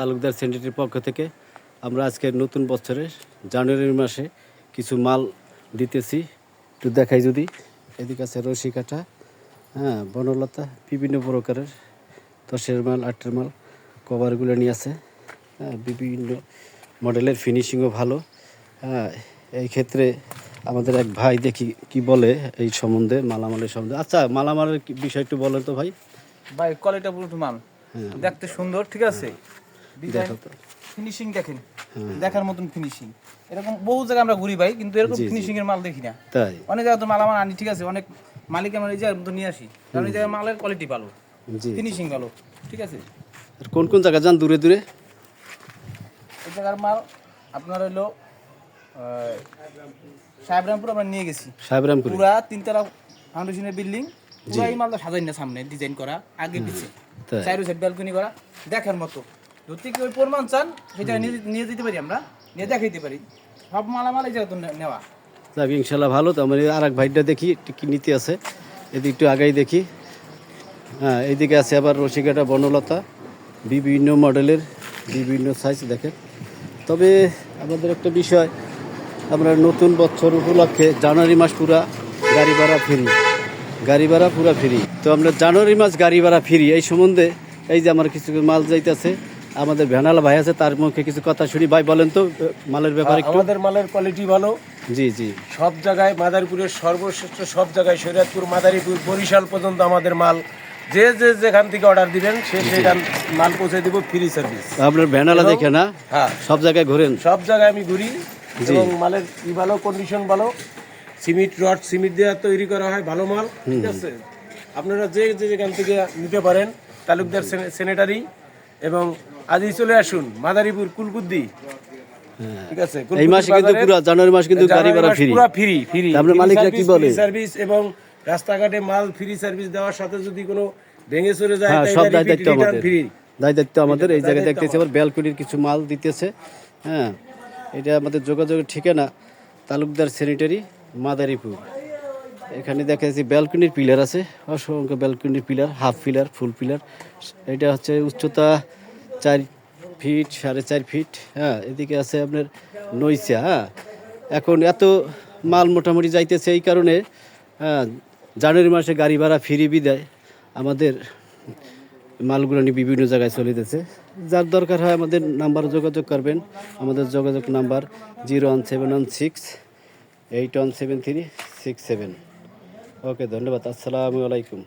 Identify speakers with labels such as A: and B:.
A: তালুকদার সেন্টারের পক্ষ থেকে আমরা আজকে নতুন বছরের জানুয়ারি মাসে কিছু মাল দিতেছি। একটু দেখাই যদি, এদিকে আছে রশি কাঠা, হ্যাঁ, বনলতা, বিভিন্ন প্রকারের 10-এর মাল, 8-এর মাল কভারগুলো নিয়ে আছে। হ্যাঁ, বিভিন্ন মডেলের ফিনিশিংও ভালো। হ্যাঁ, এই ক্ষেত্রে আমাদের এক ভাই দেখি কি বলে এই সম্বন্ধে, মালামালের সম্বন্ধে। আচ্ছা, মালামালের বিষয় একটু বলেন তো ভাই।
B: ভাই কোয়ালিটি পুরো মাল, দেখতে সুন্দর, ঠিক আছে।
A: দেখো তো,
B: ফিনিশিং দেখেন, দেখার মতন ফিনিশিং। এরকম বহু জায়গায় আমরা ঘুরি ভাই, কিন্তু এরকম ফিনিশিং এর মাল দেখি না।
A: তাই
B: অনেক জায়গায় তো মালামাল আনি, ঠিক আছে, অনেক মালিক আমরা এই জায়গার মতো নিয়ে আসি, কারণ এই জায়গার মালের কোয়ালিটি ভালো, ফিনিশিং ভালো, ঠিক আছে।
A: আর কোন কোন জায়গা যান দূরে দূরে?
B: এই জায়গার মাল আপনার হলো সাহেবরামপুর আমরা নিয়ে গেছি।
A: সাহেবরামপুর
B: পুরা 3 তলা ফাউন্ডেশনের বিল্ডিং, পুরো এই মালটা সাজাই না, সামনে ডিজাইন করা, আগে পিছে চারো সাইড ব্যালকনি করা, দেখার মতো। যদি কেউ প্রমাণ চান সেটা নিয়ে যেতে পারি, আমরা নিয়ে দেখাইতে পারি। সব মালামাল এই জায়গা তো নেওয়া।
A: যাক, ইনশাল্লাহ ভালো। তো আমার আর এক ভাইটা দেখি একটু কি নিতে আছে, এদিকে একটু আগাই দেখি। হ্যাঁ, এইদিকে আছে আবার রসিকাটা, বনলতা, বিভিন্ন মডেলের, বিভিন্ন সাইজ দেখেন। তবে আমাদের একটা বিষয়, আমরা নতুন বছর উপলক্ষে জানুয়ারি মাস পুরা গাড়ি ভাড়া ফ্রি, গাড়ি ভাড়া পুরা ফ্রি। তো আমরা জানুয়ারি মাস গাড়ি ভাড়া ফ্রি এই সম্বন্ধে, এই যে আমার কিছু মাল যাইতেছে, আমাদের ভ্যানালা ভাই আছে, তার মুখে কিছু কথা শুনি। ভাই বলেন তো মালের ব্যাপারে একটু।
C: আমাদের মালের কোয়ালিটি ভালো,
A: জি জি,
C: সব জায়গায় মাদারীপুরের সর্বশ্রেষ্ঠ, সব জায়গায় শরীয়তপুর, মাদারীপুর, বরিশাল পর্যন্ত আমাদের মাল যে যেখান থেকে অর্ডার দিবেন সেখান মাল পৌঁছে দিব, ফ্রি সার্ভিস।
A: আপনার ভ্যানালা দেখে না? হ্যাঁ, সব জায়গায় ঘুরেন?
C: সব জায়গায় আমি ঘুরি, এবং মালের ভালো, কন্ডিশন ভালো, সিমেন্ট রড, সিমেন্ট দিয়ে তৈরি করা হয়, ভালো মাল, ঠিক আছে। আপনারা যে যেখান থেকে নিতে পারেন, তালুকদার স্যানিটারি। এবং আজই চলে আসুন মাদারীপুর কুলকুদ্দি, ঠিক আছে।
A: এই মাসে কিন্তু পুরো জানুয়ারি মাস কিন্তু গাড়ি ভাড়া ফ্রি,
C: পুরো ফ্রি, ফ্রি।
A: আপনার মালিকরা কি বলে?
C: সার্ভিস, এবং রাস্তাঘাটে মাল ফ্রি সার্ভিস দেওয়ার সাথে যদি কোনো ভেঙে চলে যায়,
A: সব দায়িত্ব আমাদের,
C: ফ্রি,
A: দায়িত্ব আমাদের। এই জায়গায় দেখতেছি আবার ব্যালকনির কিছু মাল দিতেছে। হ্যাঁ, এটা আমাদের যোগাযোগের ঠিকানা তালুকদার স্যানিটারি, মাদারীপুর। এখানে দেখা যাচ্ছে ব্যালকনির পিলার আছে, অসংখ্য ব্যালকনির পিলার, হাফ পিলার, ফুল পিলার। এটা হচ্ছে উচ্চতা 4 ফিট, 4.5 ফিট। হ্যাঁ, এদিকে আছে আপনার নইসা। হ্যাঁ, এখন এত মাল মোটামুটি যাইতেছে, এই কারণে হ্যাঁ, জানুয়ারি মাসে গাড়ি ভাড়া ফ্রি বিদায় আমাদের মালগুলো নিয়ে বিভিন্ন জায়গায় চলে যেতেছে। যার দরকার হয় আমাদের নাম্বার যোগাযোগ করবেন। আমাদের যোগাযোগ নাম্বার 01716 817367। ওকে, ধন্যবাদ। আসসালামু আলাইকুম।